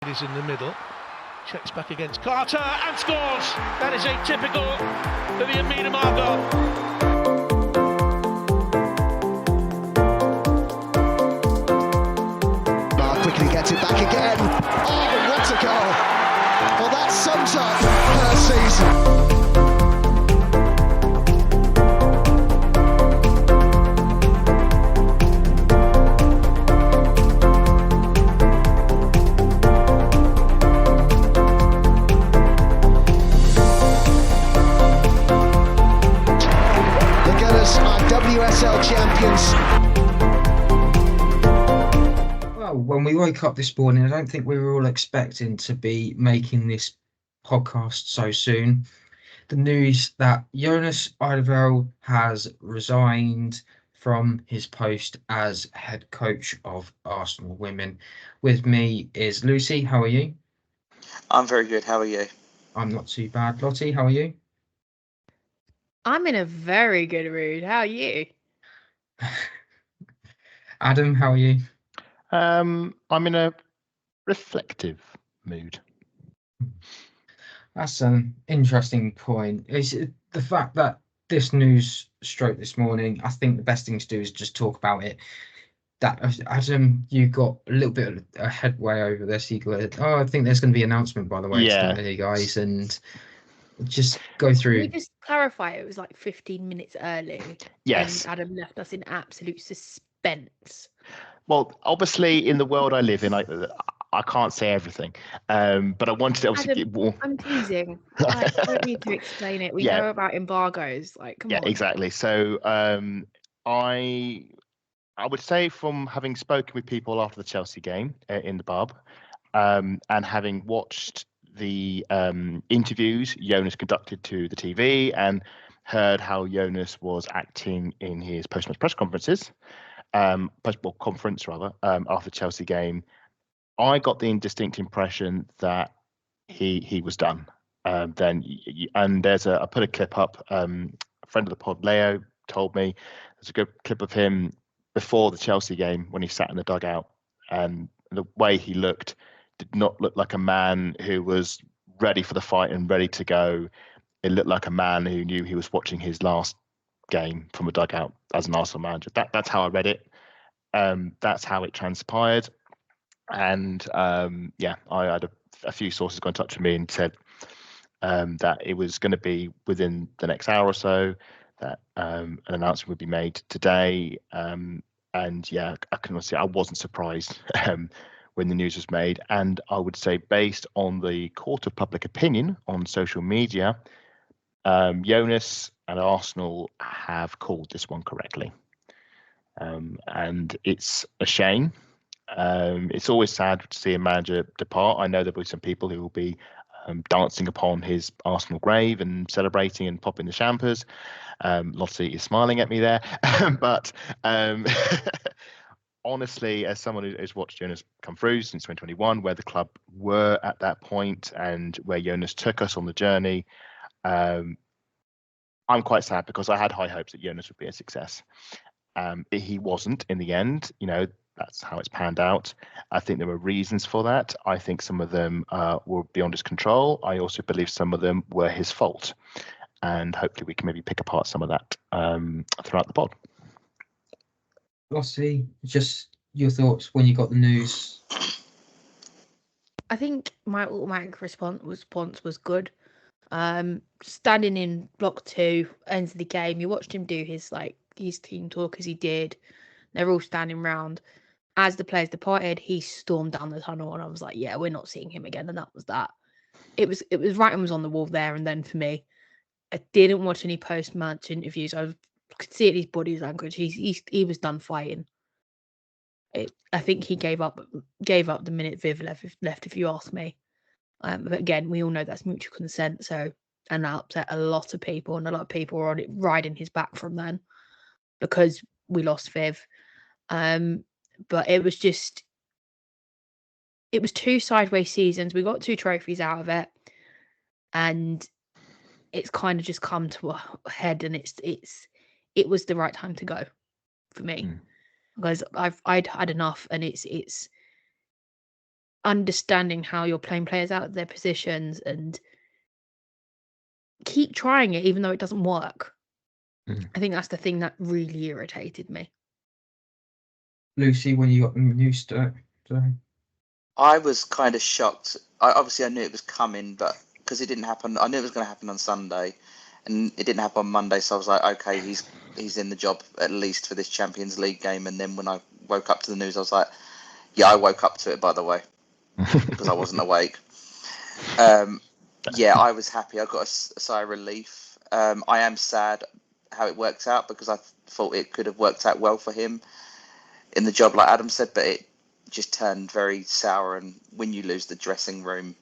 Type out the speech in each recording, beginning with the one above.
ladies in the middle. Checks back against Carter and scores. That is atypical for the Amina Margot. Quickly gets it back again. Oh, what a goal! Well, that sums up her season. The Gunners are WSL champions. When we woke up this morning, I don't think we were all expecting to be making this podcast so soon. The news that Jonas Eidevall has resigned from his post as head coach of Arsenal Women. With me is Lucy. How are you? I'm very good. How are you? I'm not too bad. Lottie, how are you? I'm in a very good mood. How are you? Adam, how are you? I'm in a reflective mood. That's an interesting point. Is the fact that this news stroke this morning, I think the best thing to do is just talk about it. That Adam, you got a little bit of a headway over this. You go, I think there's going to be an announcement, by the way, today, guys, and just go through. Can we just clarify? It was like 15 minutes early. Yes. And Adam left us in absolute suspense. Well, obviously, in the world I live in, I can't say everything, but I wanted to obviously Adam, get more. I'm teasing. I don't need to explain it. We know about embargoes. Like, come on. Yeah, exactly. So I would say, from having spoken with people after the Chelsea game in the pub, and having watched the interviews Jonas conducted to the TV and heard how Jonas was acting in his post-match press conferences, conference rather, after the Chelsea game, I got the indistinct impression that he was done. And I put a clip up. A friend of the pod, Leo, told me there's a good clip of him before the Chelsea game when he sat in the dugout, and the way he looked did not look like a man who was ready for the fight and ready to go. It looked like a man who knew he was watching his last game from a dugout as an Arsenal manager. That's how I read it. That's how it transpired. And I had a few sources got in touch with me and said that it was going to be within the next hour or so, that an announcement would be made today. I can say I wasn't surprised when the news was made. And I would say, based on the court of public opinion on social media, Jonas and Arsenal have called this one correctly. And it's a shame. It's always sad to see a manager depart. I know there'll be some people who will be dancing upon his Arsenal grave and celebrating and popping the champers. Lottie is smiling at me there. But honestly, as someone who's watched Jonas come through since 2021, where the club were at that point and where Jonas took us on the journey, I'm quite sad because I had high hopes that Jonas would be a success. He wasn't in the end. That's how it's panned out. I think there were reasons for that. I think some of them were beyond his control. I also believe some of them were his fault. And hopefully we can maybe pick apart some of that throughout the pod. Lottie, just your thoughts when you got the news. I think my automatic response was good. Standing in block 2, ends of the game, you watched him do his team talk as he did. They're all standing round. As the players departed, he stormed down the tunnel, and I was like, yeah, we're not seeing him again. And that was that. It was writing was on the wall there and then for me. I didn't watch any post-match interviews. I could see it in his body language. He was done fighting. I think he gave up the minute Viv left, if you ask me. But again, we all know that's mutual consent. So, and that upset a lot of people, and a lot of people were on it riding his back from then because we lost Viv. But it was 2 sideways seasons. We got 2 trophies out of it, and it's kind of just come to a head, and it was the right time to go for me because I'd had enough, and it's understanding how you're playing players out of their positions and keep trying it even though it doesn't work. I think that's the thing that really irritated me. Lucy, when you got the news to it? I was kind of shocked. I knew it was coming, but because it didn't happen, I knew it was going to happen on Sunday, and it didn't happen on Monday. So I was like, okay, he's in the job at least for this Champions League game. And then when I woke up to the news, I was like, yeah, I woke up to it, by the way, because I wasn't awake. Yeah, I was happy. I got a sigh of relief. I am sad how it works out because I thought it could have worked out well for him in the job, like Adam said, but it just turned very sour. And when you lose the dressing room,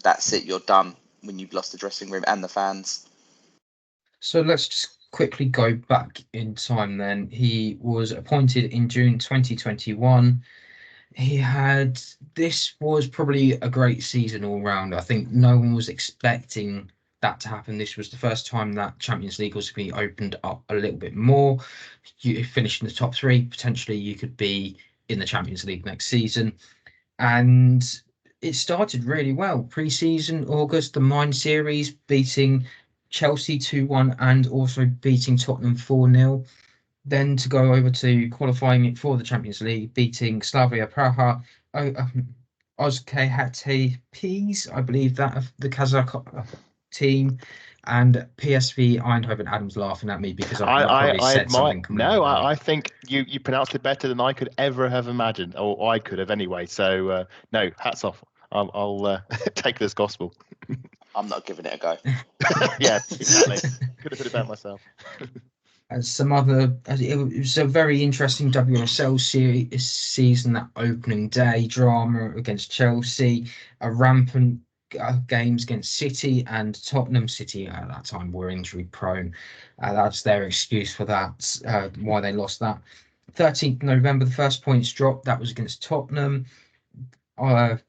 that's it. You're done when you've lost the dressing room and the fans. So let's just quickly go back in time then. He was appointed in June 2021. This was probably a great season all round. I think no one was expecting that to happen. This was the first time that Champions League was to be opened up a little bit more. You finish in the top 3, potentially you could be in the Champions League next season. And it started really well. Pre-season, August, the Mine Series, beating Chelsea 2-1 and also beating Tottenham 4-0. Then to go over to qualifying it for the Champions League, beating Slavia Praha, OSKHTPs, I believe that of the Kazakh team, and PSV Eindhoven. Adam's laughing at me because I've probably said something. I think you pronounced it better than I could ever have imagined, or I could have anyway. So no, hats off. I'll take this gospel. I'm not giving it a go. Yeah, exactly. Could have put it back myself. It was a very interesting WSL season. That opening day drama against Chelsea, a rampant games against City and Tottenham. City at that time were injury prone. That's their excuse for that, why they lost that. 13th November, the first points dropped. That was against Tottenham.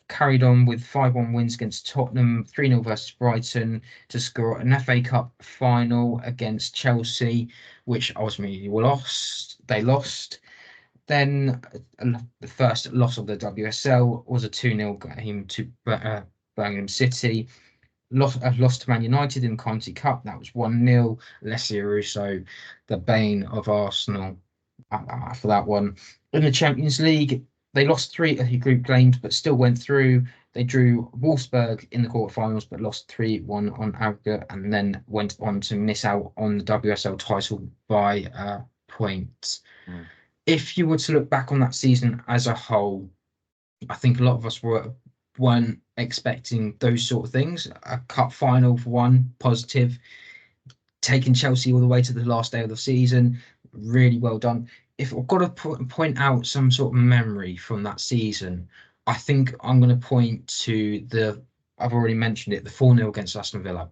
Carried on with 5-1 wins against Tottenham, 3-0 versus Brighton to score an FA Cup final against Chelsea, which ultimately they lost. Then the first loss of the WSL was a 2-0 game to Birmingham City. Lost to Man United in the County Cup. That was 1-0. Alessia Russo, the bane of Arsenal, for that one. In the Champions League, they lost 3 group games, but still went through. They drew Wolfsburg in the quarterfinals, but lost 3-1 on aggregate, and then went on to miss out on the WSL title by a point. If you were to look back on that season as a whole, I think a lot of us weren't expecting those sort of things. A cup final for one, positive. Taking Chelsea all the way to the last day of the season, really well done. If I've got to point out some sort of memory from that season, I think I'm going to point to I've already mentioned it, the 4-0 against Aston Villa.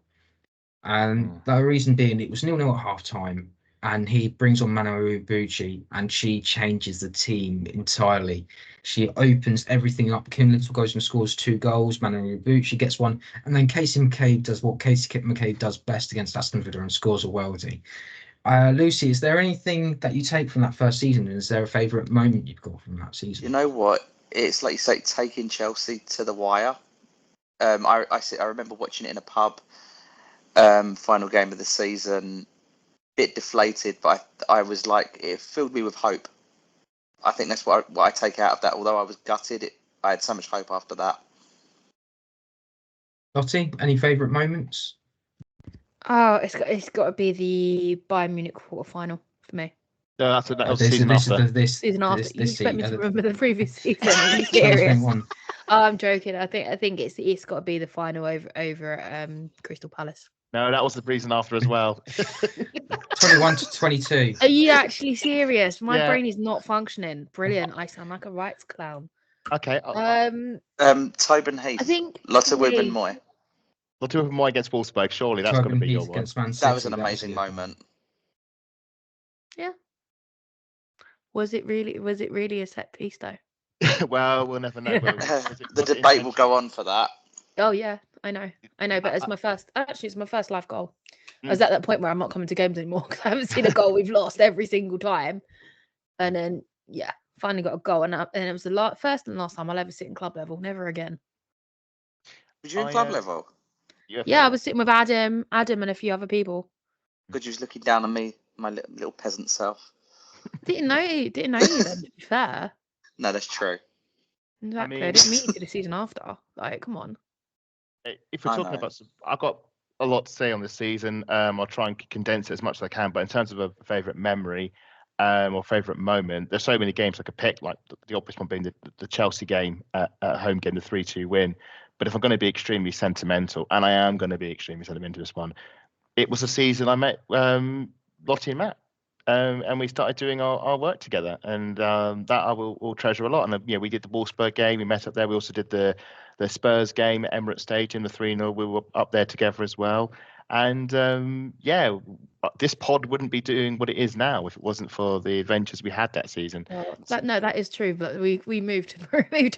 And the reason being, it was 0-0 at half time, and he brings on Manu Ibuchi, and she changes the team entirely. She opens everything up. Kim Little goes and scores 2 goals. Manu Ibuchi gets 1. And then Casey McCabe does what Casey McCabe does best against Aston Villa and scores a worldie. Lucy, is there anything that you take from that first season? Is there a favourite moment you've got from that season? You know what? It's like you say, taking Chelsea to the wire. I remember watching it in a pub, final game of the season, bit deflated, but I was like, it filled me with hope. I think that's what I take out of that. Although I was gutted, I had so much hope after that. Lottie, any favourite moments? Oh, it's got to be the Bayern Munich quarterfinal for me. No, that was season after. Season after. You expect me to remember the previous season? Are you serious? Oh, I'm joking. I think it's got to be the final over Crystal Palace. No, that was the reason after as well. 21 to 22. Are you actually serious? My brain is not functioning. Brilliant. I sound like a rights clown. Okay. Tobin Heath. I think Lotte Wubben Moy. Lotte Wubben Moy against Wolfsburg. Surely that's going to be your one. That was an amazing moment. Yeah. Was it really a set piece though? Well, we'll never know. The debate will go on for that. Oh yeah, I know. But it's my first live goal. I was at that point where I'm not coming to games anymore because I haven't seen a goal we've lost every single time. And then Finally got a goal, and it was the first and last time I'll ever sit in club level. Never again. Was you in club level? Yeah, I was sitting with Adam, and a few other people. Good, you was looking down on me, my little peasant self. Didn't know you then, to be fair. No, that's true. Exactly. I didn't meet you the season after. Like, come on. If we're talking about, I've got a lot to say on this season. I'll try and condense it as much as I can. But in terms of a favourite memory or favourite moment, there's so many games I could pick. Like the obvious one being the Chelsea game at home game, the 3-2 win. But if I'm going to be extremely sentimental, and I am going to be extremely sentimental this one, it was the season I met Lottie and Matt. And we started doing our work together, and that I will treasure a lot. And we did the Wolfsburg game. We met up there. We also did the Spurs game at Emirates Stadium, the 3-0. We were up there together as well. And this pod wouldn't be doing what it is now if it wasn't for the adventures we had that season. Well, that is true, but we moved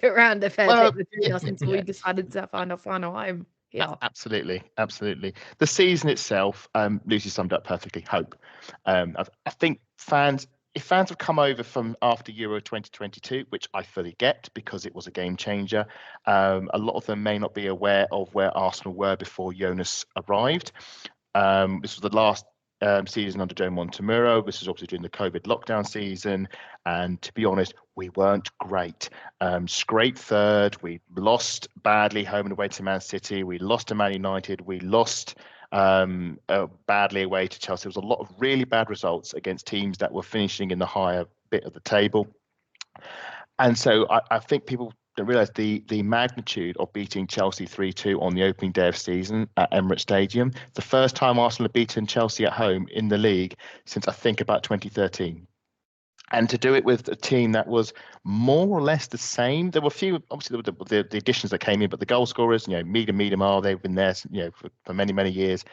around a fair bit between us until we decided to find our final home. Yeah, absolutely. The season itself, Lucy summed up perfectly. Hope. I think if fans have come over from after Euro 2022, which I fully get because it was a game changer, a lot of them may not be aware of where Arsenal were before Jonas arrived. This was the last season under Joe Montemurro. This was obviously during the COVID lockdown season, and to be honest, we weren't great. Scraped third. We lost badly home and away to Man City. We lost to Man United. We lost badly away to Chelsea. There was a lot of really bad results against teams that were finishing in the higher bit of the table. And so I think people don't realise the magnitude of beating Chelsea 3-2 on the opening day of season at Emirates Stadium. The first time Arsenal had beaten Chelsea at home in the league since I think about 2013. And to do it with a team that was more or less the same. There were a few, obviously, there were the additions that came in, but the goal scorers, Miedemar, they've been there, for many, many years.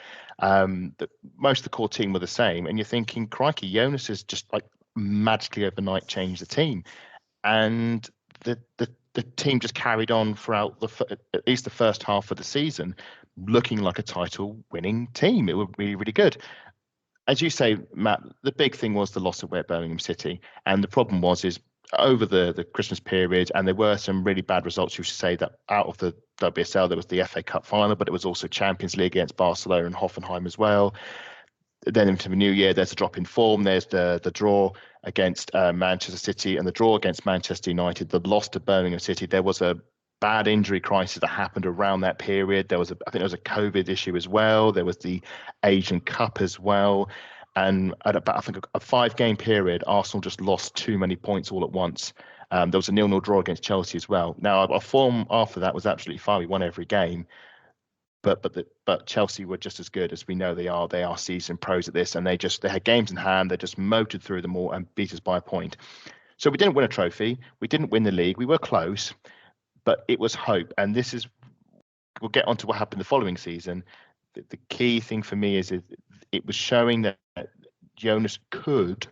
Most of the core team were the same. And you're thinking, crikey, Jonas has just like magically overnight changed the team. And the team just carried on throughout at least the first half of the season, looking like a title-winning team. It would be really good. As you say, Matt, the big thing was the loss away at Birmingham City. And the problem is over the Christmas period, and there were some really bad results, you should say, that out of the WSL, there was the FA Cup final, but it was also Champions League against Barcelona and Hoffenheim as well. Then into the new year, there's a drop in form. There's the draw against Manchester City and the draw against Manchester United, the loss to Birmingham City. There was a bad injury crisis that happened around that period. I think there was a COVID issue as well. There was the Asian Cup as well. And at about, I think, a 5-game period, Arsenal just lost too many points all at once. There was a 0-0 draw against Chelsea as well. Now, our form after that was absolutely fine. We won every game. But Chelsea were just as good as we know they are. They are seasoned pros at this, and they had games in hand. They just motored through them all and beat us by a point. So we didn't win a trophy. We didn't win the league. We were close, but it was hope. And we'll get on to what happened the following season. The key thing for me is it was showing that Jonas could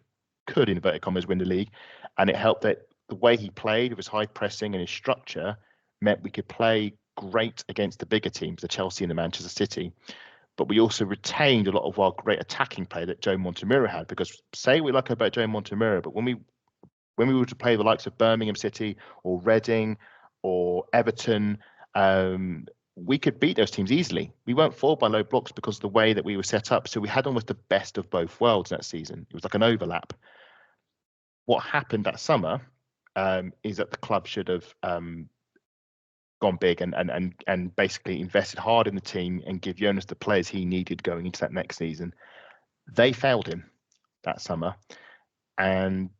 in inverted commas win the league, and it helped that the way he played with his high pressing and his structure meant we could play great against the bigger teams, the Chelsea and the Manchester City. But we also retained a lot of our great attacking play that Joe Montemurro had, because say we like about Joe Montemurro, but when we were to play the likes of Birmingham City or Reading or Everton, we could beat those teams easily. We weren't fall by low blocks because of the way that we were set up. So we had almost the best of both worlds that season. It was like an overlap. What happened that summer is that the club should have gone big and basically invested hard in the team and give Jonas the players he needed going into that next season. They failed him that summer, and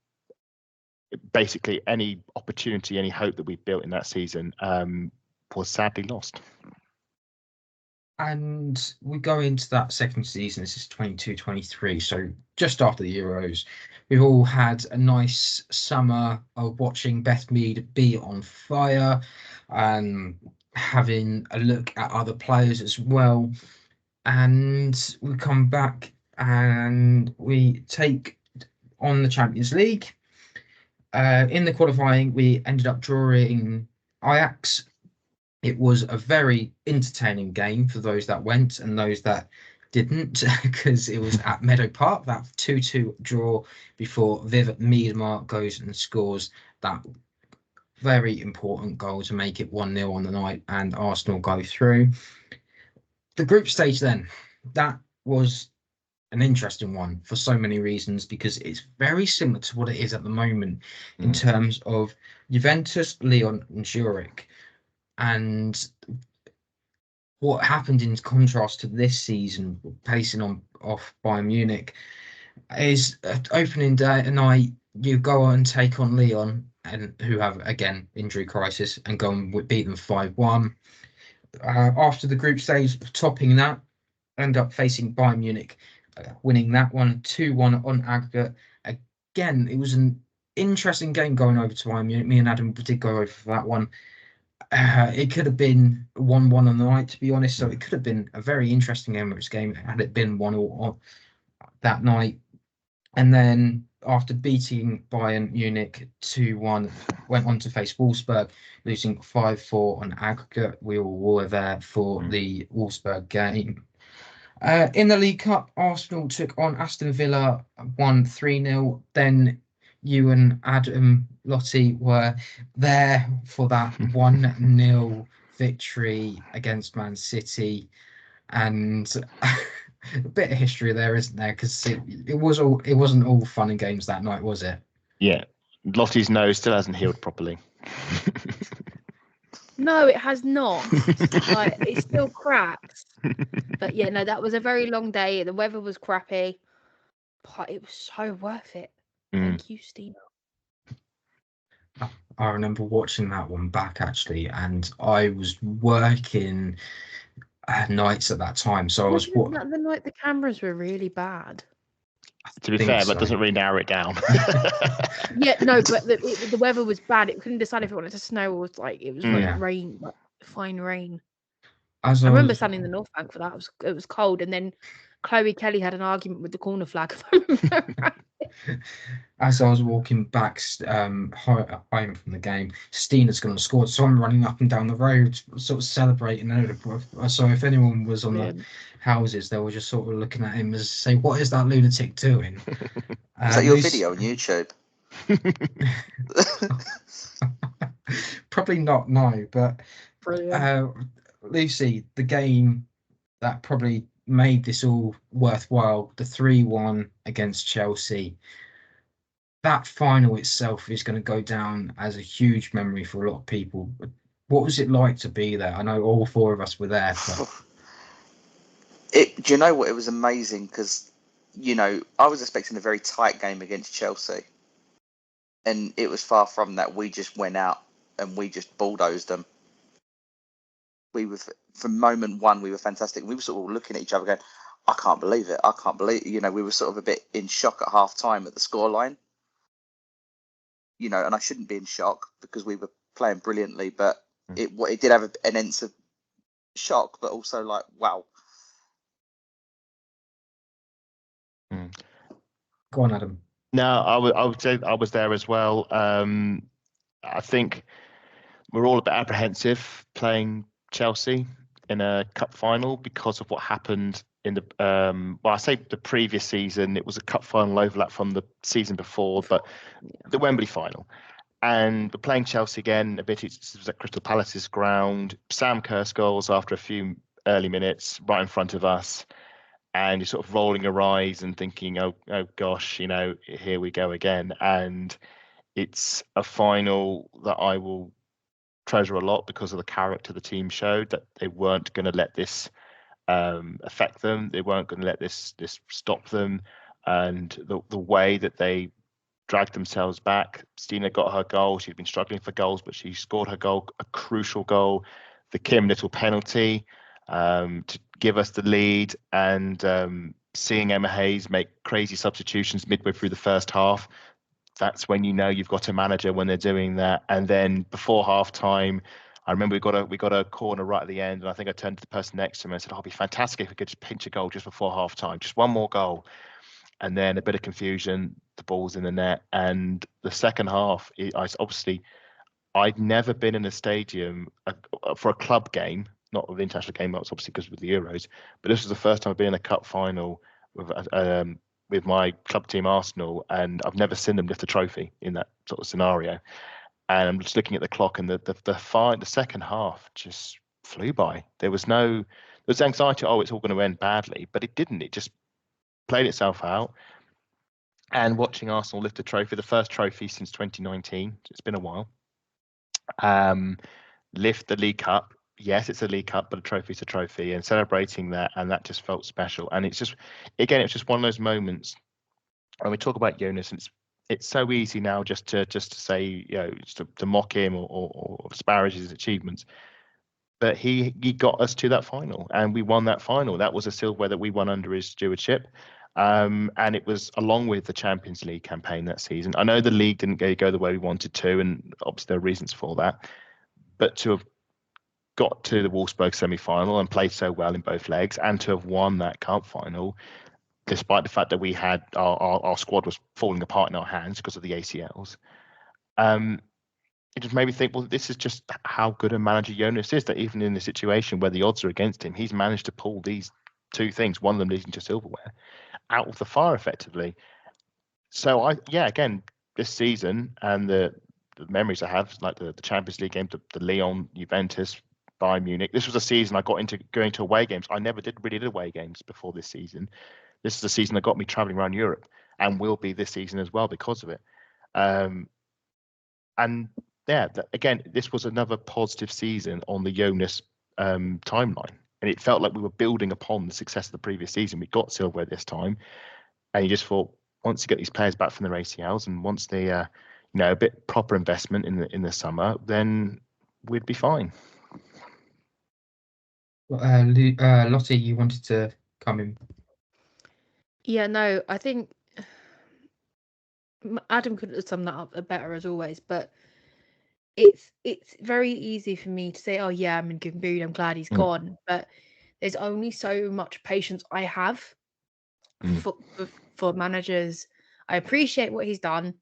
basically any opportunity, any hope that we built in that season was sadly lost. And we go into that second season. This is 22-23, so just after the Euros. We've all had a nice summer of watching Beth Mead be on fire, having a look at other players as well. And we come back and we take on the Champions League. In the qualifying, we ended up drawing Ajax. It was a very entertaining game for those that went and those that didn't, because it was at Meadow Park, that 2-2 draw before Viv Miedema goes and scores that very important goal to make it 1-0 on the night, and Arsenal go through. The group stage then, that was an interesting one for so many reasons, because it's very similar to what it is at the moment in terms of Juventus, Lyon and Zurich. And what happened in contrast to this season, pacing off Bayern Munich, is opening day night, you go on and take on Lyon, and who have, again, injury crisis, and go and beat them 5-1. After the group stage, topping that, end up facing Bayern Munich, winning that one 2-1 on aggregate. Again, it was an interesting game going over to Bayern Munich. Me and Adam did go over for that one. It could have been 1-1 on the night, to be honest. So it could have been a very interesting game had it been 1-1 that night. And then after beating Bayern Munich 2-1, went on to face Wolfsburg, losing 5-4 on aggregate. We all were there for the Wolfsburg game. In the League Cup, Arsenal took on Aston Villa, won 3-0. Then you and Adam, Lottie, were there for that 1-0 victory against Man City. And a bit of history there, isn't there? Because it wasn't all fun and games that night, was it? Yeah. Lottie's nose still hasn't healed properly. No, it has not. Like, it's still cracked. But yeah, no, that was a very long day. The weather was crappy, but it was so worth it. Thank you, Stina. I remember watching that one back, actually, and I was working nights at that time. So I was the night the cameras were really bad. To be fair, that doesn't really narrow it down. Yeah, no, but the weather was bad. It couldn't decide if it wanted to snow or it was rain, like fine rain. I remember standing in the North Bank for that. It was cold, and then Chloe Kelly had an argument with the corner flag. As I was walking back home from the game, Stina's going to score, so I'm running up and down the road, sort of celebrating. So if anyone was on the houses, they were just sort of looking at him as say, "What is that lunatic doing?" Is that your video on YouTube? Probably not, no. But Lucy, the game that probably made this all worthwhile, the 3-1 against Chelsea. That final itself is going to go down as a huge memory for a lot of people. What was it like to be there? I know all four of us were there. But... Do you know what? It was amazing because, I was expecting a very tight game against Chelsea. And it was far from that. We just went out and we just bulldozed them. We were, from moment one, we were fantastic. We were sort of looking at each other going, I can't believe it. I can't believe it. We were sort of a bit in shock at half time at the scoreline. And I shouldn't be in shock because we were playing brilliantly, but it did have an sense of shock, but also like, wow. Go on, Adam. No, I would say I was there as well. I think we're all a bit apprehensive playing Chelsea in a cup final because of what happened in the I say the previous season. It was a cup final overlap from the season before, but the Wembley final. And we're playing Chelsea again. It was at Crystal Palace's ground. Sam Kerr scores after a few early minutes right in front of us. And you're sort of rolling your eyes and thinking, oh gosh, here we go again. And it's a final that I will treasure a lot because of the character the team showed, that they weren't going to let this affect them. They weren't going to let this stop them. And the way that they dragged themselves back. Stina got her goal. She'd been struggling for goals, but she scored her goal, a crucial goal, the Kim Little penalty to give us the lead, and seeing Emma Hayes make crazy substitutions midway through the first half. That's when you've got a manager when they're doing that. And then before half time, I remember we got a corner right at the end, and I think I turned to the person next to me and said, it'd be fantastic if we could just pinch a goal just before half time, just one more goal. And then a bit of confusion, the ball's in the net. And the second half, I'd never been in a stadium for a club game not of the international game, that's obviously because with the Euros, but this was the first time I've been in a cup final with my club team Arsenal, and I've never seen them lift a trophy in that sort of scenario. And I'm just looking at the clock, and the second half just flew by. There was anxiety, oh, it's all going to end badly, but it didn't. It just played itself out. And watching Arsenal lift a trophy, the first trophy since 2019, it's been a while. Lift the League Cup. Yes, it's a League Cup, but a trophy's a trophy, and celebrating that, and that just felt special. And it's just one of those moments when we talk about Jonas, and it's so easy now just to say, to mock him or disparage his achievements. But he got us to that final, and we won that final. That was a silverware that we won under his stewardship. And it was along with the Champions League campaign that season. I know the league didn't go the way we wanted to, and obviously there are reasons for that. But to have got to the Wolfsburg semi-final and played so well in both legs, and to have won that cup final, despite the fact that we had our squad was falling apart in our hands because of the ACLs, it just made me think, well, this is just how good a manager Jonas is, that even in a situation where the odds are against him, he's managed to pull these two things, one of them leading to silverware, out of the fire effectively. So again, this season and the memories I have, like the Champions League game, the Lyon, Juventus, Bayern Munich. This was a season I got into going to away games. I never did away games before this season. This is a season that got me traveling around Europe, and will be this season as well because of it. Again, this was another positive season on the Jonas timeline, and it felt like we were building upon the success of the previous season. We got silverware this time, and you just thought, once you get these players back from their ACLs, and once they a bit proper investment in the summer, then we'd be fine. Lottie, you wanted to come in? Yeah, no, I think Adam could have summed that up better as always, but it's very easy for me to say, oh yeah, I'm in good mood, I'm glad he's gone, but there's only so much patience I have for managers. I appreciate what he's done.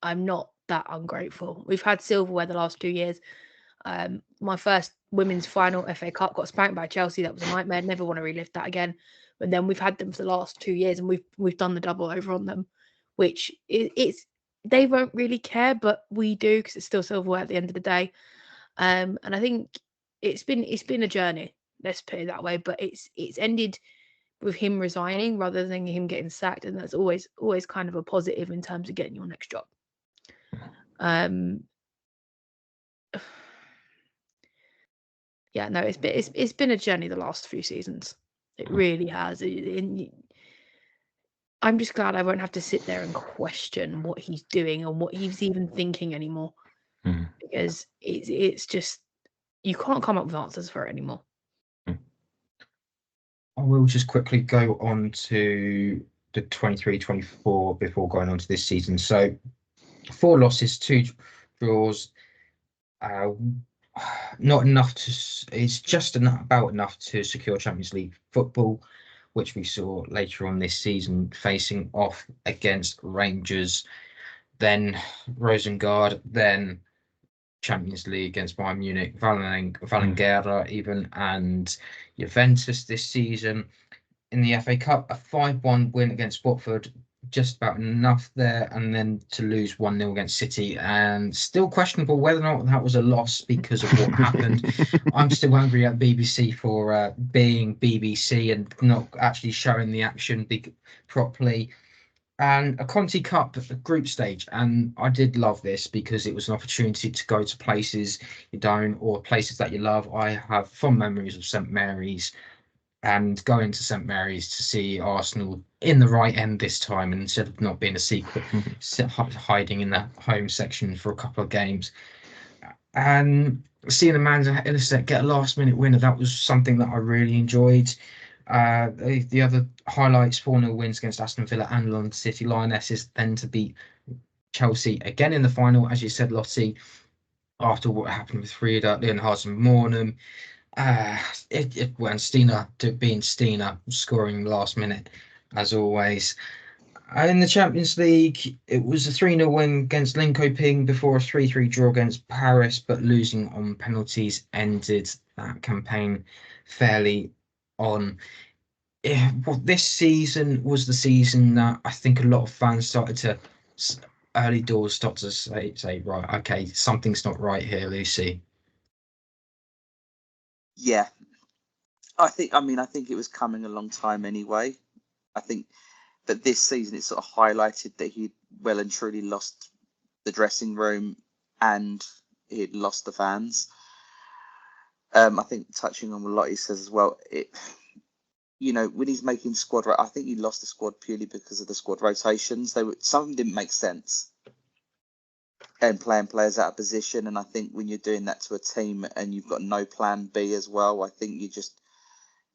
I'm not that ungrateful. We've had silverware the last 2 years. My first women's final FA Cup got spanked by Chelsea. That was a nightmare. Never want to relive that again. But then we've had them for the last 2 years, and we've done the double over on them, which it's they won't really care, but we do, because it's still silverware at the end of the day. And I think it's been a journey. Let's put it that way. But it's ended with him resigning rather than him getting sacked, and that's always kind of a positive in terms of getting your next job. Yeah, no, it's been a journey the last few seasons. It really has. I'm just glad I won't have to sit there and question what he's doing and what he's even thinking anymore, because it's just, you can't come up with answers for it anymore. I will just quickly go on to the 23-24 before going on to this season. So 4 losses, 2 draws. Not enough it's just about enough to secure Champions League football, which we saw later on this season, facing off against Rangers, then Rosengard, then Champions League against Bayern Munich, Valengera even, and Juventus this season. In the FA Cup, a 5-1 win against Watford, just about enough there, and then to lose 1-0 against City, and still questionable whether or not that was a loss because of what happened. I'm still angry at BBC for being BBC and not actually showing the action properly. And a Conti Cup group stage, and I did love this because it was an opportunity to go to places you don't, or places that you love. I have fond memories of St Mary's, and going to St Mary's to see Arsenal in the right end this time, and instead of not being a secret, hiding in the home section for a couple of games. And seeing Amanda Illicet get a last-minute winner, that was something that I really enjoyed. The other highlights, 4-0 wins against Aston Villa and London City Lionesses, then to beat Chelsea again in the final, as you said, Lottie, after what happened with Frida, Leonhardt and Mornham. When Stina being Stina, scoring last minute as always. In the Champions League, it was a 3-0 win against Linkoping before a 3-3 draw against Paris, but losing on penalties ended that campaign fairly on. Well, this season was the season that I think a lot of fans started to early doors start to say, right, okay, something's not right here, Lucy. Yeah, I think it was coming a long time anyway. I think that this season it sort of highlighted that he well and truly lost the dressing room and he'd lost the fans. I think touching on what Lottie says as well, when he's making squad, I think he lost the squad purely because of the squad rotations. Some of them didn't make sense, and playing players out of position. And I think when you're doing that to a team and you've got no plan B as well, I think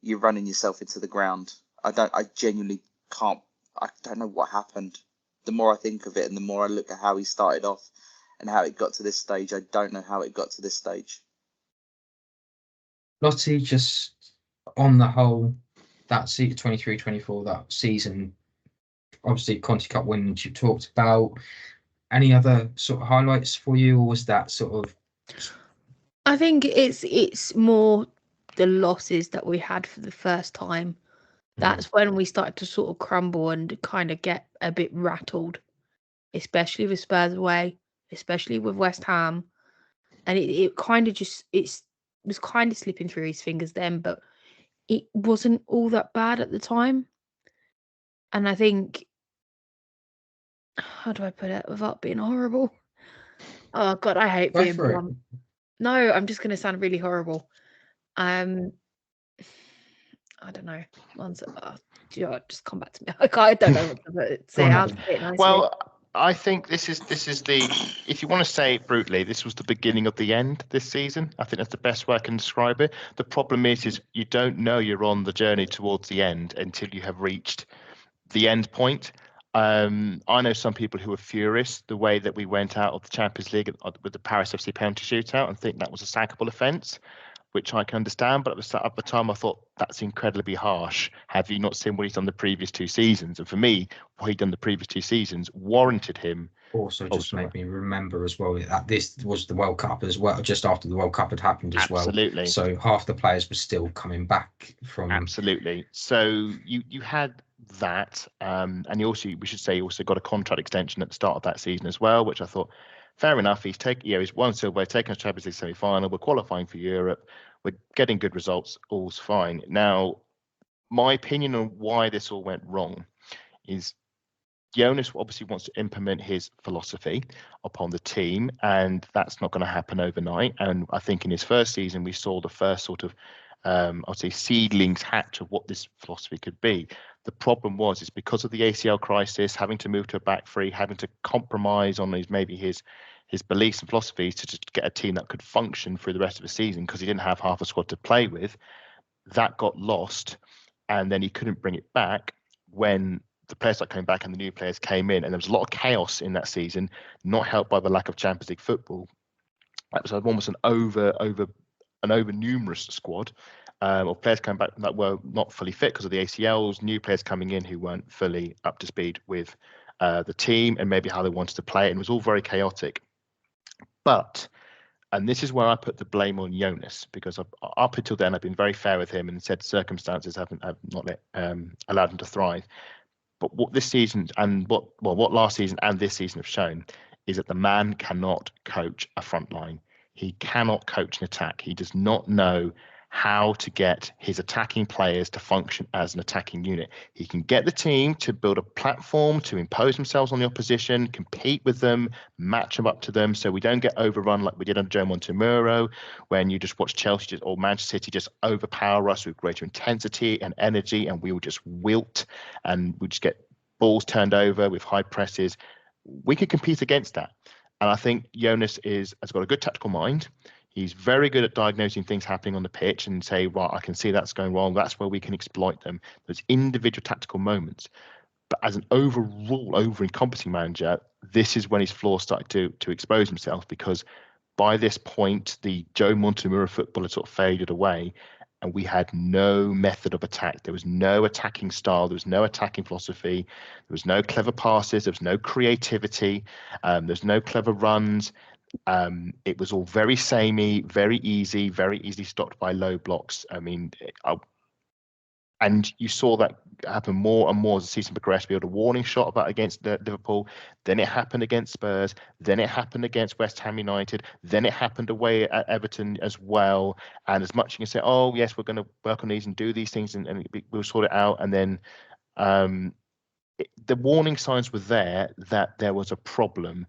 you're running yourself into the ground. I genuinely can't. I don't know what happened. The more I think of it, and the more I look at how he started off and how it got to this stage, I don't know how it got to this stage. Lottie, just on the whole, that 23-24, that season, obviously Conti Cup win, which you talked about. Any other sort of highlights for you, or was that sort of? I think it's more the losses that we had for the first time. That's when we started to sort of crumble and kind of get a bit rattled, especially with Spurs away, especially with West Ham. And it kind of was kind of slipping through his fingers then, but it wasn't all that bad at the time. And I think, how do I put it without being horrible? Oh God, I hate being blunt. No, I'm just going to sound really horrible. I don't know. Just come back to me. I don't know what to say. How to say it nicely. Well, I think this is the, if you want to say it brutally, this was the beginning of the end this season. I think that's the best way I can describe it. The problem is you don't know you're on the journey towards the end until you have reached the end point. I know some people who were furious the way that we went out of the Champions League with the Paris FC penalty shootout and think that was a sackable offence, which I can understand. But at the time, I thought that's incredibly harsh. Have you not seen what he's done the previous 2 seasons? And for me, what he'd done the previous 2 seasons warranted him. Also, just made me remember as well that this was the World Cup as well, just after the World Cup had happened as well. Absolutely. So half the players were still coming back from. Absolutely. So you had that, and we should say he also got a contract extension at the start of that season as well, which I thought, fair enough. He's won silver, taking a Champions League semi-final. We're qualifying for Europe. We're getting good results. All's fine. Now, my opinion on why this all went wrong is Jonas obviously wants to implement his philosophy upon the team, and that's not going to happen overnight. And I think in his first season, we saw the first sort of, I'd say, seedlings hatch of what this philosophy could be. The problem is because of the ACL crisis, having to move to a back three, having to compromise on his beliefs and philosophies to just get a team that could function through the rest of the season, because he didn't have half a squad to play with. That got lost, and then he couldn't bring it back when the players that came back and the new players came in, and there was a lot of chaos in that season, not helped by the lack of Champions League football. That was almost an over numerous squad of players coming back that were not fully fit because of the ACLs, new players coming in who weren't fully up to speed with the team and maybe how they wanted to play, and it was all very chaotic. But, and this is where I put the blame on Jonas, because up until then I've been very fair with him and said circumstances have not allowed him to thrive. But what this season and what last season and this season have shown is that the man cannot coach a front line. He cannot coach an attack. He does not know how to get his attacking players to function as an attacking unit. He can get the team to build a platform to impose themselves on the opposition, compete with them, match them up to them, so we don't get overrun like we did under Joe Montemurro, when you just watch Chelsea or Manchester City just overpower us with greater intensity and energy, and we will just wilt and we just get balls turned over with high presses. We could compete against that. And I think Jonas has got a good tactical mind. He's very good at diagnosing things happening on the pitch and say, right, I can see that's going wrong. That's where we can exploit them. Those individual tactical moments. But as an overall over-encompassing manager, this is when his flaws started to expose himself, because by this point, the Joe Montemurro football had sort of faded away. and we had no method of attack. There was no attacking style. There was no attacking philosophy. There was no clever passes. There was no creativity. There's no clever runs. It was all very samey, very easily stopped by low blocks. I mean, and you saw that happen more and more as the season progressed. We had a warning shot about against Liverpool, then it happened against Spurs, then it happened against West Ham United, then it happened away at Everton as well. And as much as you can say, oh yes, we're going to work on these and do these things, and we'll sort it out, and then the warning signs were there that there was a problem.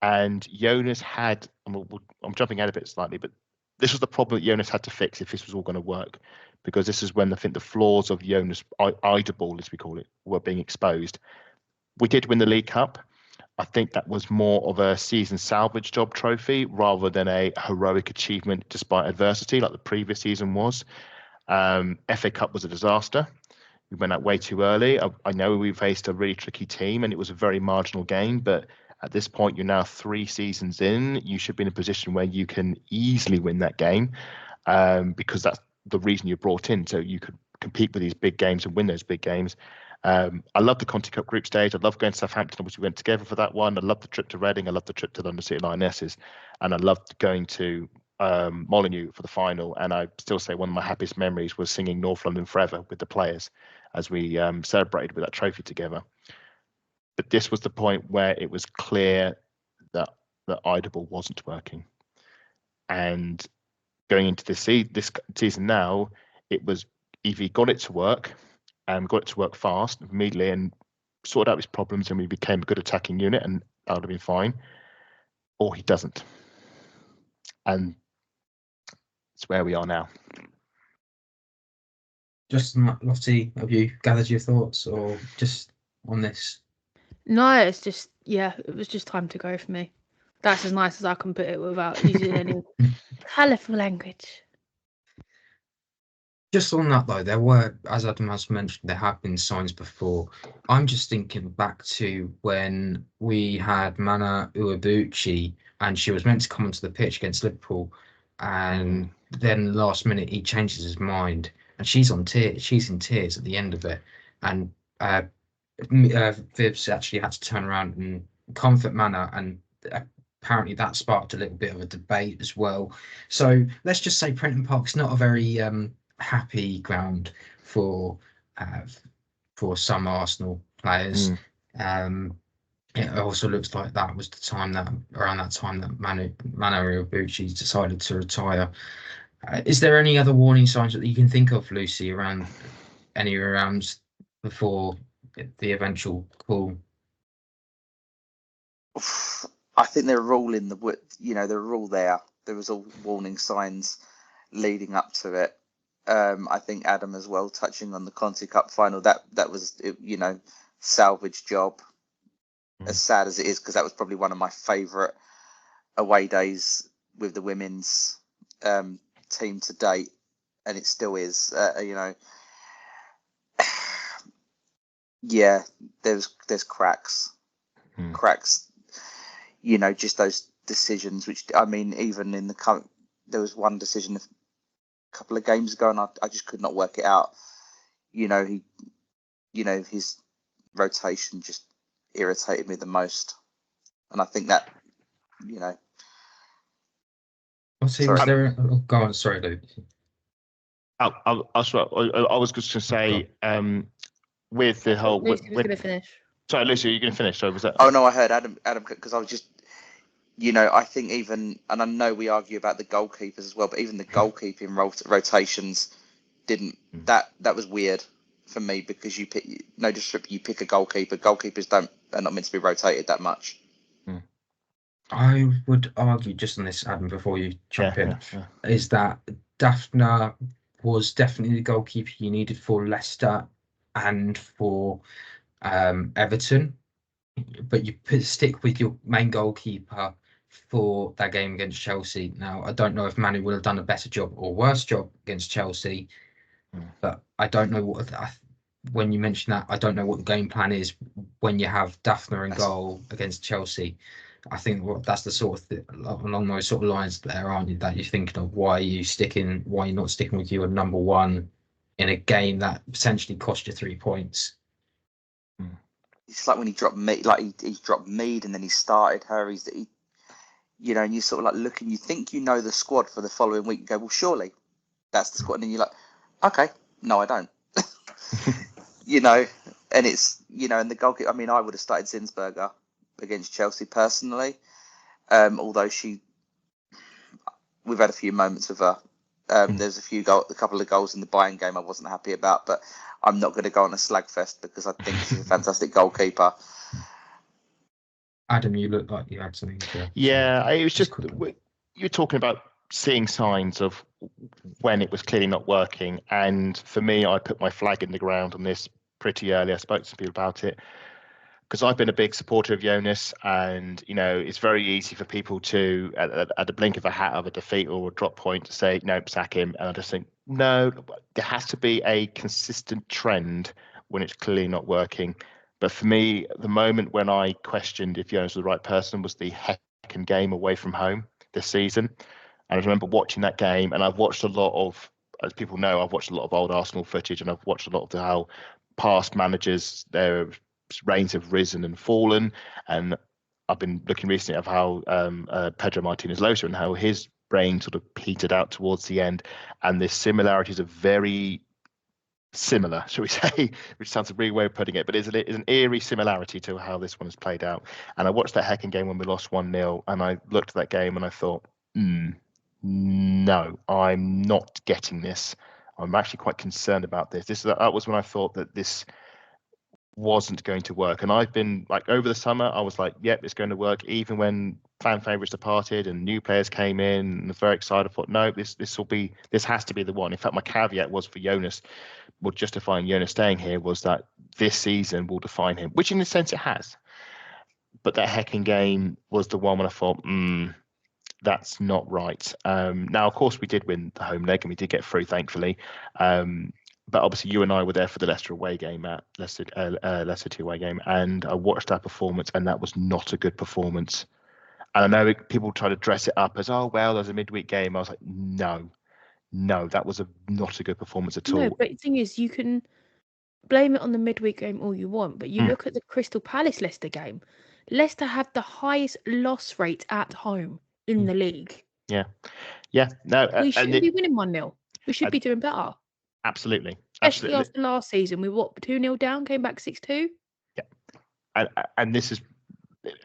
And Jonas had, I'm jumping out a bit slightly, but this was the problem that Jonas had to fix if this was all going to work, because this is when I think the flaws of Jonas Eidevall, as we call it, were being exposed. We did win the League Cup. I think that was more of a season salvage job trophy rather than a heroic achievement despite adversity like the previous season was. FA Cup was a disaster. We went out way too early. I know we faced a really tricky team and it was a very marginal game, but at this point, you're now 3 seasons in. You should be in a position where you can easily win that game, because that's the reason you're brought in, so you could compete with these big games and win those big games. I love the Conti Cup group stage. I love going to Southampton, which we went together for that one. I love the trip to Reading. I love the trip to London City Lionesses, and I loved going to Molineux for the final. And I still say one of my happiest memories was singing North London Forever with the players as we celebrated with that trophy together. But this was the point where it was clear that Eidevall wasn't working. And going into this season now, it was either he got it to work and got it to work fast immediately and sorted out his problems and we became a good attacking unit and that would have been fine, or he doesn't. And it's where we are now. Justin, Lottie, have you gathered your thoughts or just on this? No, it's just, yeah, it was just time to go for me. That's as nice as I can put it without using any colourful language. Just on that though, there were, as Adam has mentioned, there have been signs before. I'm just thinking back to when we had Mana Uebuchi and she was meant to come onto the pitch against Liverpool, and then last minute he changes his mind and she's in tears at the end of it, and Viv's actually had to turn around and comfort Mana, and apparently that sparked a little bit of a debate as well. So let's just say Prenton Park's not a very happy ground for some Arsenal players. It also looks like that was the time that around that time that Mana Uebuchi decided to retire. Is there any other warning signs that you can think of, Lucy, around any rounds before the eventual call? I think they're all in the, they're all there. There was all warning signs leading up to it. I think Adam as well, touching on the Conti Cup final, that was, salvage job. As sad as it is, because that was probably one of my favourite away days with the women's team to date, and it still is. Yeah, there's cracks, just those decisions. Which I mean, even in there was one decision a couple of games ago, and I just could not work it out. His rotation just irritated me the most, and I think that Go on, sorry, Luke. I was just going to say, with the whole. Lucy was going to finish. Sorry, Lucy, are you going to finish? Sorry, was that? Oh no, I heard Adam, because I was just, I think even, and I know we argue about the goalkeepers as well, but even the goalkeeping rotations didn't. That was weird for me, because you pick a goalkeeper. Goalkeepers are not meant to be rotated that much. I would argue, just on this, Adam, before you jump in, is that Daphne was definitely the goalkeeper you needed for Leicester and for Everton, but you stick with your main goalkeeper for that game against Chelsea. Now, I don't know if Manu would have done a better job or worse job against Chelsea, but I don't know when you mention that, I don't know what the game plan is when you have Daphne in goal against Chelsea. I think that's the sort of along those sort of lines there, aren't you? That you're thinking of why you're not sticking with your number one in a game that potentially cost you 3 points. It's like when he dropped Mead, he dropped Mead and then he started her. And you sort of like look and you think you know the squad for the following week. You go, well, surely that's the squad, and then you're like, okay, no, I don't. And it's and the goalkeeper. I mean, I would have started Zinsberger against Chelsea personally, although we've had a few moments with her. There's a couple of goals in the Bayern game I wasn't happy about, but I'm not going to go on a slag fest because I think she's a fantastic goalkeeper. Adam, you look like you had something to Yeah, say. it was just you're talking about seeing signs of when it was clearly not working, and for me, I put my flag in the ground on this pretty early. I spoke to some people about it because I've been a big supporter of Jonas, and it's very easy for people to, at the blink of a hat of a defeat or a drop point, to say nope, sack him. And I just think no, there has to be a consistent trend when it's clearly not working. But for me, the moment when I questioned if Jonas was the right person was the Häcken game away from home this season. And I remember watching that game, and I've watched a lot of, as people know, I've watched a lot of old Arsenal footage, and I've watched a lot of how past managers, their reigns have risen and fallen. And I've been looking recently at how Pedro Martinez-Losa and how his reign sort of petered out towards the end. And the similarities are very similar, shall we say, which sounds a really way of putting it, but it's an eerie similarity to how this one has played out. And I watched that Häcken game when we lost 1-0, and I looked at that game and I thought, no, I'm not getting this. I'm actually quite concerned about this. That was when I thought that this wasn't going to work. And I've been like, over the summer, I was like, yep, it's going to work. Even when fan favourites departed and new players came in, and I was very excited. I thought, no, this has to be the one. In fact, my caveat was for Jonas, well, justifying Jonas staying here was that this season will define him, which in a sense it has. But that Häcken game was the one when I thought, that's not right. Now, of course, we did win the home leg and we did get through, thankfully. But obviously, you and I were there for the Leicester away game, Leicester 2 away game, and I watched that performance, and that was not a good performance. And I know people try to dress it up as, oh, well, there's a midweek game. I was like, no, that was not a good performance at all. No, but the thing is, you can blame it on the midweek game all you want, but you look at the Crystal Palace Leicester game. Leicester have the highest loss rate at home in the league. Yeah. No, we shouldn't be winning 1-0. We should be doing better. Absolutely. Especially after last season. We 2-0 down, came back 6-2. Yeah. And this is,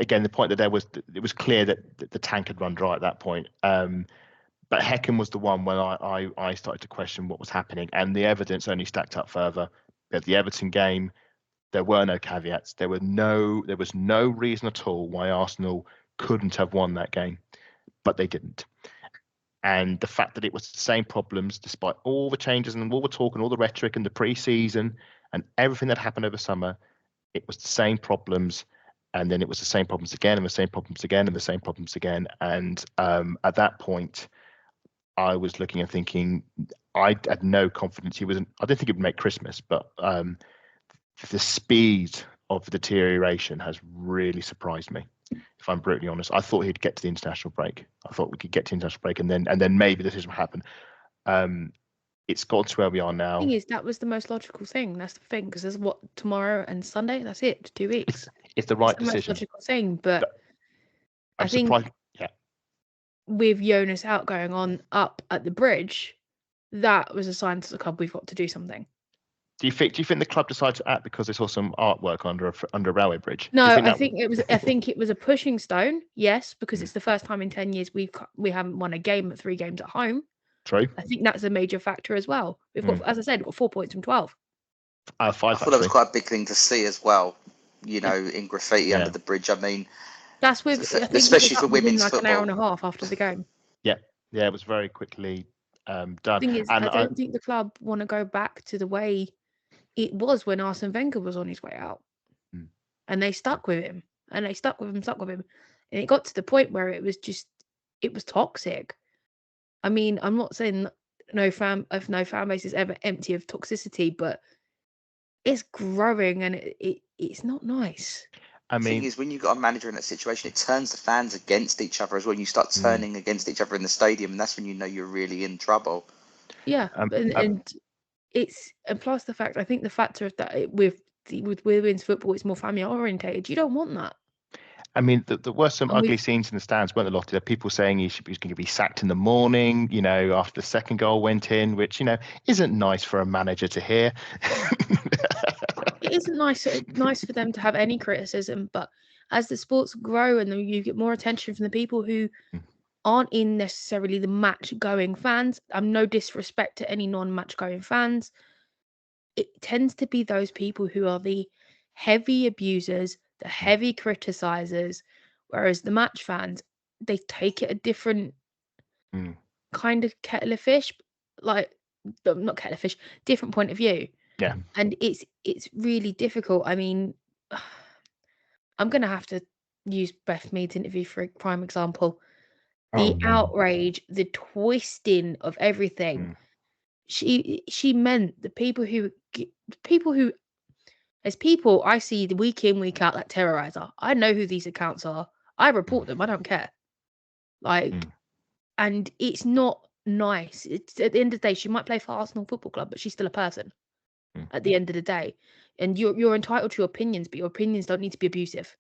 again, the point that it was clear that the tank had run dry at that point. But Häcken was the one when I started to question what was happening, and the evidence only stacked up further. At the Everton game, there were no caveats. There was no reason at all why Arsenal couldn't have won that game, but they didn't. And the fact that it was the same problems, despite all the changes and all the talk and all the rhetoric and the pre-season and everything that happened over summer, it was the same problems. And then it was the same problems again, and the same problems again, and the same problems again. And at that point, I was looking and thinking, I had no confidence I didn't think it would make Christmas, but the speed of the deterioration has really surprised me, if I'm brutally honest. I thought he'd get to the international break. I thought we could get to the international break, and then maybe this would happen. It's got to where we are now. The thing is, that was the most logical thing. That's the thing, because there's tomorrow and Sunday. That's it. 2 weeks. It's the right decision. Most logical thing, but I'm I think surprised. Yeah. With Jonas out going on up at the bridge, that was a sign to the club we've got to do something. Do you think the club decided to act because they saw some artwork under a railway bridge? No, I think it was a pushing stone. Yes, because it's the first time in 10 years we haven't won a game at 3 games at home. True. I think that's a major factor as well. We've got, as I said, we've got 4 points from 12. 5. I thought that was quite a big thing to see as well. In graffiti under the bridge. I mean, that's especially for women's like football. An hour and a half after the game. Yeah, it was very quickly done. The thing is, I don't think the club want to go back to the way it was when Arsene Wenger was on his way out, and they stuck with him, and it got to the point where it was toxic. I mean, I'm not saying no fan base is ever empty of toxicity, but it's growing and it's not nice. I The thing mean, is, when you've got a manager in that situation, it turns the fans against each other as well. You start turning against each other in the stadium, and that's when you know you're really in trouble. Yeah, and plus the fact, I think the factor of that with women's football, it's more family orientated. You don't want that. I mean, there were some And ugly scenes in the stands, weren't there, Lottie? There were people saying he was going to be sacked in the morning, after the second goal went in, which, isn't nice for a manager to hear. It isn't nice for them to have any criticism, but as the sports grow and then you get more attention from the people who aren't in necessarily the match-going fans, I'm no disrespect to any non-match-going fans, it tends to be those people who are the heavy abusers, the heavy criticizers, whereas the match fans, they take it a different kind of kettle of fish, like not kettle of fish, different point of view. Yeah. And it's really difficult. I mean, I'm gonna have to use Beth Mead's interview for a prime example. The outrage, the twisting of everything. She meant the people who as people I see the week in, week out, like terrorizer. I know who these accounts are. I report them. I don't care. And it's not nice. It's at the end of the day, she might play for Arsenal Football Club, but she's still a person at the end of the day. And you're entitled to your opinions, but your opinions don't need to be abusive.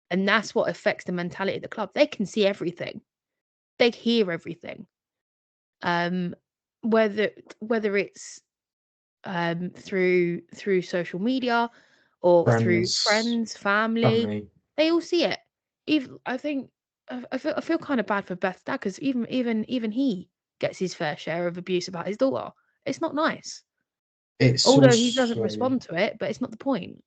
And that's what affects the mentality of the club. They can see everything. They hear everything. Whether it's through social media or through friends, family, they all see it. Even I think I feel kind of bad for Beth's dad, because even he gets his fair share of abuse about his daughter. It's not nice. Although he doesn't respond to it, but it's not the point.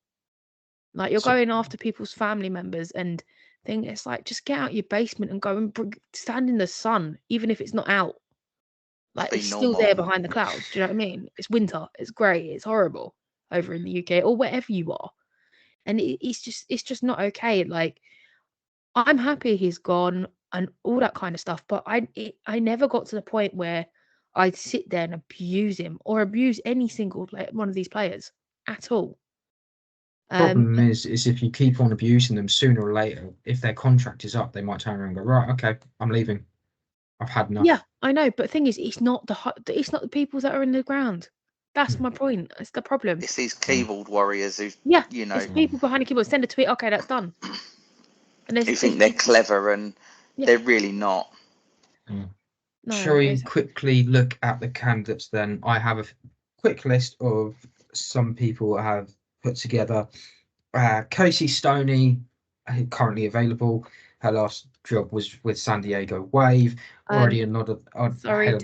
Like, you're going after people's family members and thing. It's like, just get out your basement and go and stand in the sun, even if it's not out. Like, it's still there behind the clouds. Do you know what I mean? It's winter. It's grey. It's horrible over in the UK or wherever you are, and it's just not okay. Like, I'm happy he's gone and all that kind of stuff, but I never got to the point where I'd sit there and abuse him or abuse any single one of these players at all. Problem is if you keep on abusing them, sooner or later, if their contract is up, they might turn around and go, right, okay, I'm leaving. I've had enough. Yeah, I know, but the thing is, it's not the people that are in the ground. That's my point. It's the problem. It's these keyboard warriors who, it's people behind the keyboard. Send a tweet. Okay, that's done. And who think they're clever, and they're really not. No, Shall we quickly look at the candidates then? I have a quick list of some people I have put together. Casey Stoney, currently available. Her last job was with San Diego Wave. Already another sorry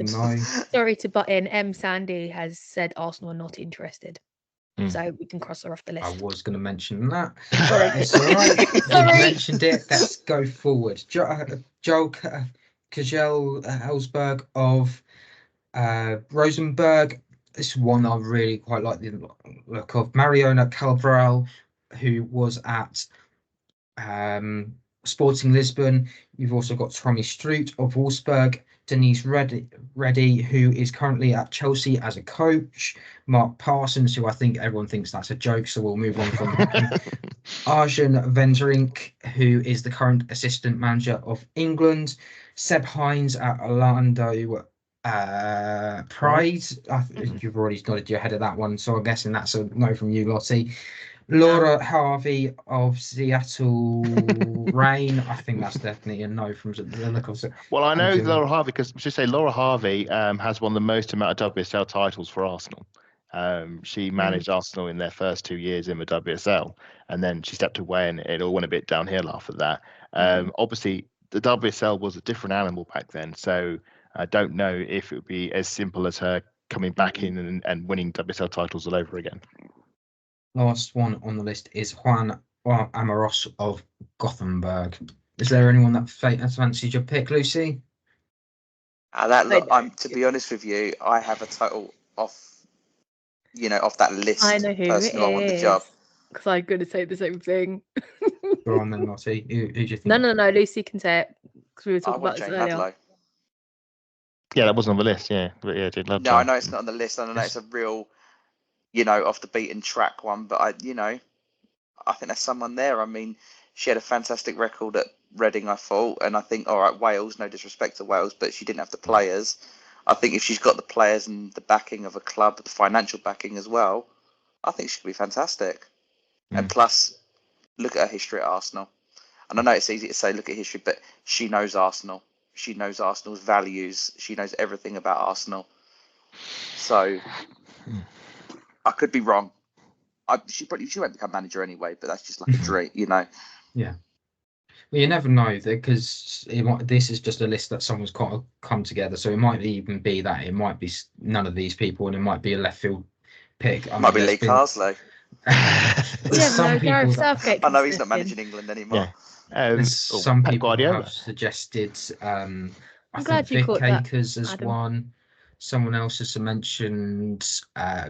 to butt in. Sandy has said Arsenal are not interested, so we can cross her off the list. I was going to mention that. Sorry. It's all right. You mentioned it. Let's go forward. Joel Kjell Ellsberg of Rosenborg. This is one I really quite like the look of. Mariona Calabral, who was at Sporting Lisbon. You've also got Tommy Stroot of Wolfsburg, Denise Reddy, who is currently at Chelsea as a coach, Mark Parsons, who I think everyone thinks that's a joke, so we'll move on from him. Arjen Venderink, who is the current assistant manager of England, Seb Hines at Orlando Pride. You've already nodded your head at that one, so I'm guessing that's a no from you, Lottie. Laura Harvey of Seattle Reign. I think that's definitely a no from the look of it. Well, I know Laura Harvey, because I should say Laura Harvey has won the most amount of WSL titles for Arsenal. She managed Arsenal in their first 2 years in the WSL, and then she stepped away and it all went a bit downhill after that. Obviously, the WSL was a different animal back then, so I don't know if it would be as simple as her coming back in and winning WSL titles all over again. Last one on the list is Juan Amoros of Gothenburg. Is there anyone that fancied your pick, Lucy? To be honest with you, I have a total off that list. I know who person who I want the job. Because I'm going to say the same thing. Go on then, Lottie. Who do you think? No. Lucy can say it, because we were talking about this Jane earlier. Ludlow. Yeah, that wasn't on the list. Yeah, but yeah, Jane Ludlow. No, I know it's not on the list. I know it's a real, off the beaten track one. But I think there's someone there. I mean, she had a fantastic record at Reading, I thought, and I think, all right, Wales, no disrespect to Wales, but she didn't have the players. I think if she's got the players and the backing of a club, the financial backing as well, I think she could be fantastic. And plus, look at her history at Arsenal. And I know it's easy to say look at history, but she knows Arsenal. She knows Arsenal's values. She knows everything about Arsenal. So I could be wrong. She won't become manager anyway, but that's just like a dream, you know. Yeah. Well, you never know, because this is just a list that someone's got to come together. So it might even be that it might be none of these people, and it might be a left field pick. Might be Lee Carsley. Some people I know he's not managing England anymore. Yeah. Some people have suggested. I think Vic Akers as one. Someone else has mentioned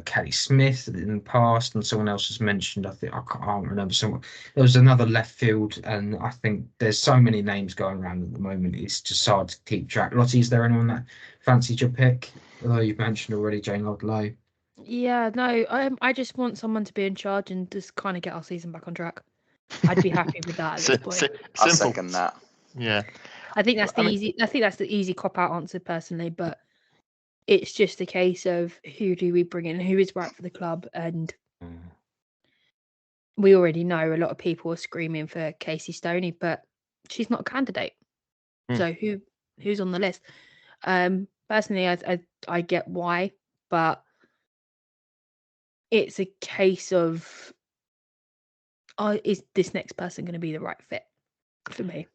Kelly Smith in the past, and someone else has mentioned, I can't remember, someone. There was another left field, and I think there's so many names going around at the moment, it's just hard to keep track. Lottie, is there anyone that fancied your pick? Although you've mentioned already Jane Ludlow. Yeah, no, I just want someone to be in charge and just kind of get our season back on track. I'd be happy with that at this point. I second that. Yeah. I think that's the easy cop out answer personally, but it's just a case of who do we bring in, who is right for the club, and we already know a lot of people are screaming for Casey Stoney, but she's not a candidate. So who's on the list? Personally, I get why, but it's a case of is this next person going to be the right fit for me?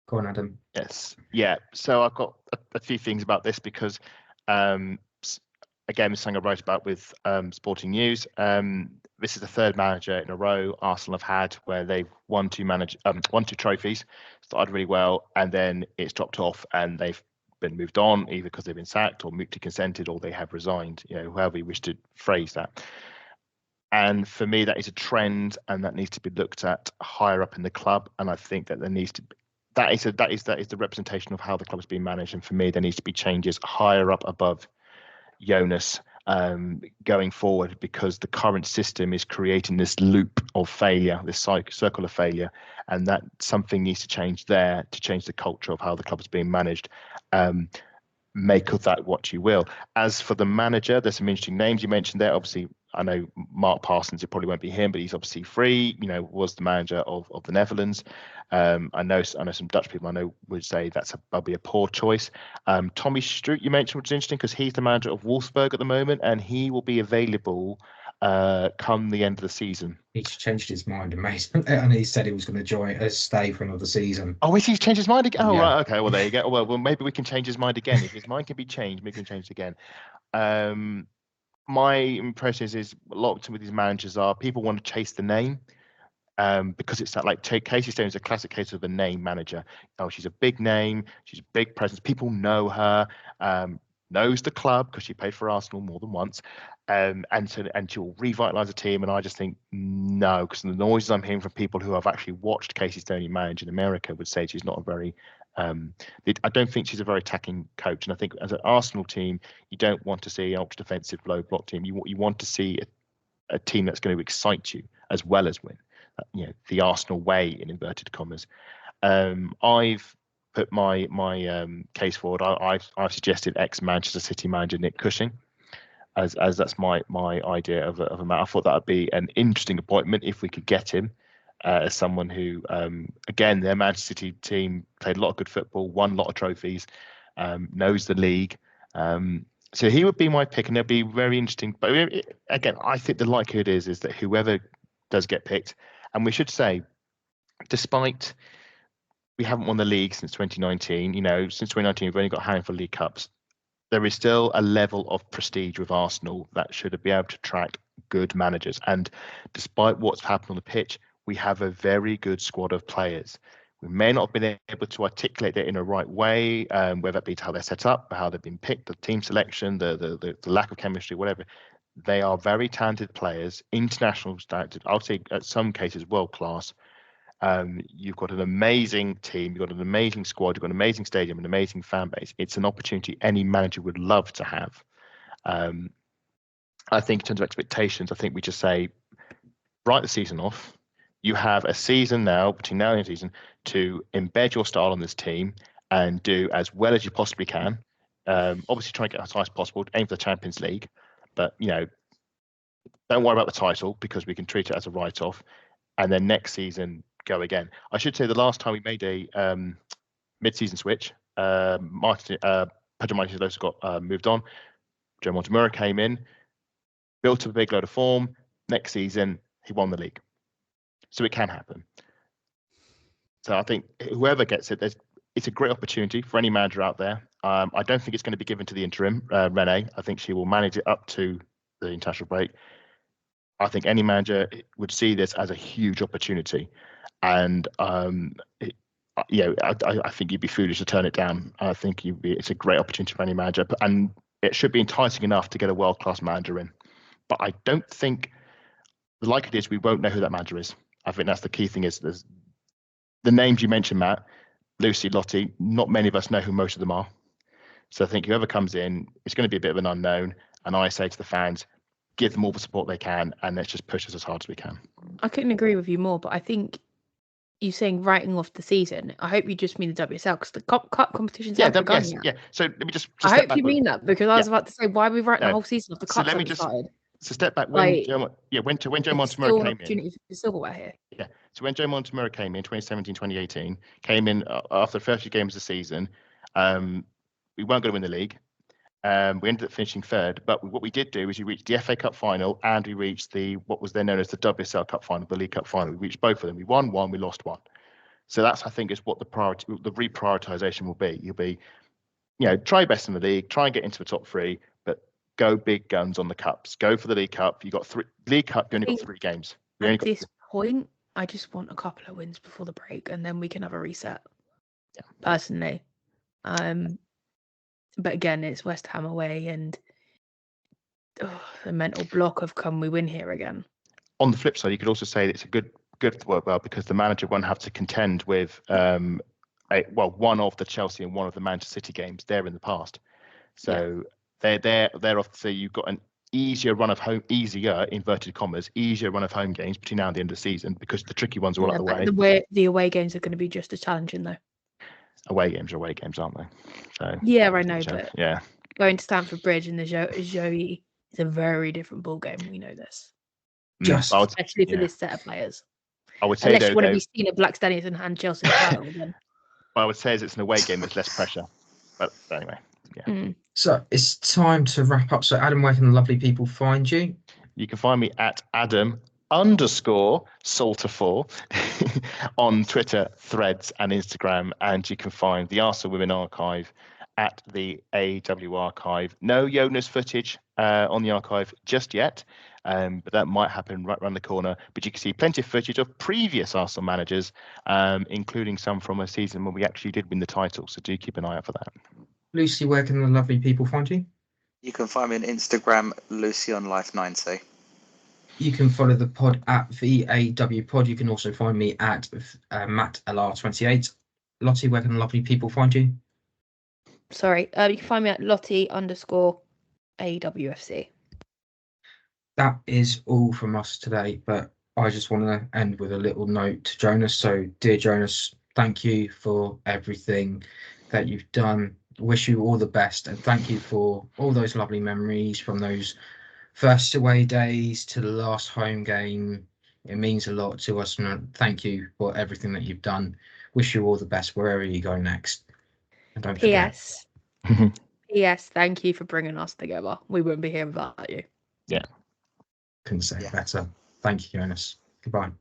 Go on, Adam. Yes. Yeah. So I've got a few things about this because again, it's something I wrote about with Sporting News. This is the third manager in a row Arsenal have had where they've won two trophies, started really well, and then it's dropped off and they've been moved on, either because they've been sacked or mutually consented, or they have resigned, however you wish to phrase that. And for me, that is a trend, and that needs to be looked at higher up in the club. And I think that there needs to be, that is the representation of how the club is being managed. And for me, there needs to be changes higher up above Jonas going forward, because the current system is creating this loop of failure, this circle of failure, and that something needs to change there to change the culture of how the club is being managed. Make of that what you will. As for the manager, there's some interesting names you mentioned there. Obviously, I know Mark Parsons, it probably won't be him, but he's obviously free, was the manager of the Netherlands. I know some Dutch people I know would say that'll be a poor choice. Tommy Stroot, you mentioned, was interesting because he's the manager of Wolfsburg at the moment, and he will be available come the end of the season. He's changed his mind, amazing, and he said he was going to stay for another season. Oh, he's changed his mind again? Oh, yeah. Right, okay, well, there you go. Well, maybe we can change his mind again. If his mind can be changed, we can change it again. My impression is a lot of these managers are people want to chase the name, because it's like Casey Stone is a classic case of a name manager. Oh, she's a big name, she's a big presence, people know her, knows the club because she played for Arsenal more than once, and she'll revitalise the team. And I just think no, because the noises I'm hearing from people who have actually watched Casey Stoney manage in America would say she's not a very I don't think she's a very attacking coach. And I think as an Arsenal team, you don't want to see an ultra defensive low block team. You want to see a team that's going to excite you as well as win. The Arsenal way, in inverted commas. I've put my case forward. I've suggested ex-Manchester City manager Nick Cushing as that's my idea of a man. I thought that would be an interesting appointment if we could get him. As someone who, again, their Manchester City team played a lot of good football, won a lot of trophies, knows the league. So he would be my pick, and it'd be very interesting. But again, I think the likelihood is that whoever does get picked, and we should say, despite we haven't won the league since 2019, since 2019 we've only got a handful of League Cups, there is still a level of prestige with Arsenal that should be able to attract good managers. And despite what's happened on the pitch, we have a very good squad of players. We may not have been able to articulate it in a right way, whether that be to how they're set up, how they've been picked, the team selection, the lack of chemistry, whatever. They are very talented players, international standard. I'll say at some cases world class. You've got an amazing team, you've got an amazing squad, you've got an amazing stadium, an amazing fan base. It's an opportunity any manager would love to have. I think in terms of expectations, I think we just say, write the season off. You have a season now, between now and the season, to embed your style on this team and do as well as you possibly can. Obviously, try and get as high as possible, aim for the Champions League, but don't worry about the title because we can treat it as a write-off. And then next season, go again. I should say the last time we made a mid-season switch, Pedro Martinez got moved on. Joe Montemurro came in, built up a big load of form. Next season, he won the league. So it can happen. So I think whoever gets it, it's a great opportunity for any manager out there. I don't think it's going to be given to the interim, Renee. I think she will manage it up to the international break. I think any manager would see this as a huge opportunity. And I think you'd be foolish to turn it down. I think it's a great opportunity for any manager. And it should be enticing enough to get a world-class manager in. But I don't think the likelihood is we won't know who that manager is. I think that's the key thing is there's the names you mentioned, Matt, Lucy, Lottie, not many of us know who most of them are. So I think whoever comes in, it's going to be a bit of an unknown. And I say to the fans, give them all the support they can and let's just push us as hard as we can. I couldn't agree with you more, but I think you saying writing off the season, I hope you just mean the WSL because the cup competitions haven't begun yet. Yeah. So let me just I hope you mean that because I was about to say, why are we writing the whole season off the cup? So step back when Joe Montemurro came in. Opportunity for silverware here. Yeah. So when Joe Montemurro came in 2017, 2018, came in after the first few games of the season, we weren't going to win the league. We ended up finishing third, but what we did do is we reached the FA Cup final and we reached what was then known as the WSL Cup final, the League Cup final. We reached both of them. We won one, we lost one. So that's, I think, is what the reprioritization will be. You'll be, try best in the league, try and get into the top three, but go big guns on the cups. Go for the League Cup. You got League Cup. You only got 3 games. At this point, I just want a couple of wins before the break, and then we can have a reset. Yeah. Personally, but again, it's West Ham away, and the mental block of can we win here again? On the flip side, you could also say it's a good to work well because the manager won't have to contend with one of the Chelsea and one of the Manchester City games there in the past. So they're off. So you've got an easier run of home, inverted commas, easier run of home games between now and the end of the season because the tricky ones are all out of the way. The away games are going to be just as challenging though. Away games are away games, aren't they? So yeah, I know, but going to Stamford Bridge and the Joey is a very different ball game. We know this, especially for this set of players. I would say unless you want to be seen at Black Stallions and hand Chelsea the title, then. Well, I would say it's an away game. There's less pressure, but anyway, yeah. So it's time to wrap up. So Adam, where can the lovely people find you? You can find me at Adam_Salter4 on Twitter, Threads, and Instagram. And you can find the Arsenal Women Archive at the AW Archive. No Jonas footage on the archive just yet, but that might happen right around the corner. But you can see plenty of footage of previous Arsenal managers, including some from a season when we actually did win the title. So do keep an eye out for that. Lucy, where can the lovely people find you? You can find me on Instagram, LucyOnLife90. You can follow the pod at VAW Pod. You can also find me at MattLR28. Lottie, where can the lovely people find you? Sorry, you can find me at Lottie_AWFC. That is all from us today, but I just want to end with a little note to Jonas. So, dear Jonas, thank you for everything that you've done. Wish you all the best, and thank you for all those lovely memories from those first away days to the last home game. It means a lot to us, and thank you for everything that you've done. Wish you all the best wherever you go next. And don't forget. Yes, thank you for bringing us together. We wouldn't be here without you. Yeah. Couldn't say it better. Thank you, Jonas. Goodbye.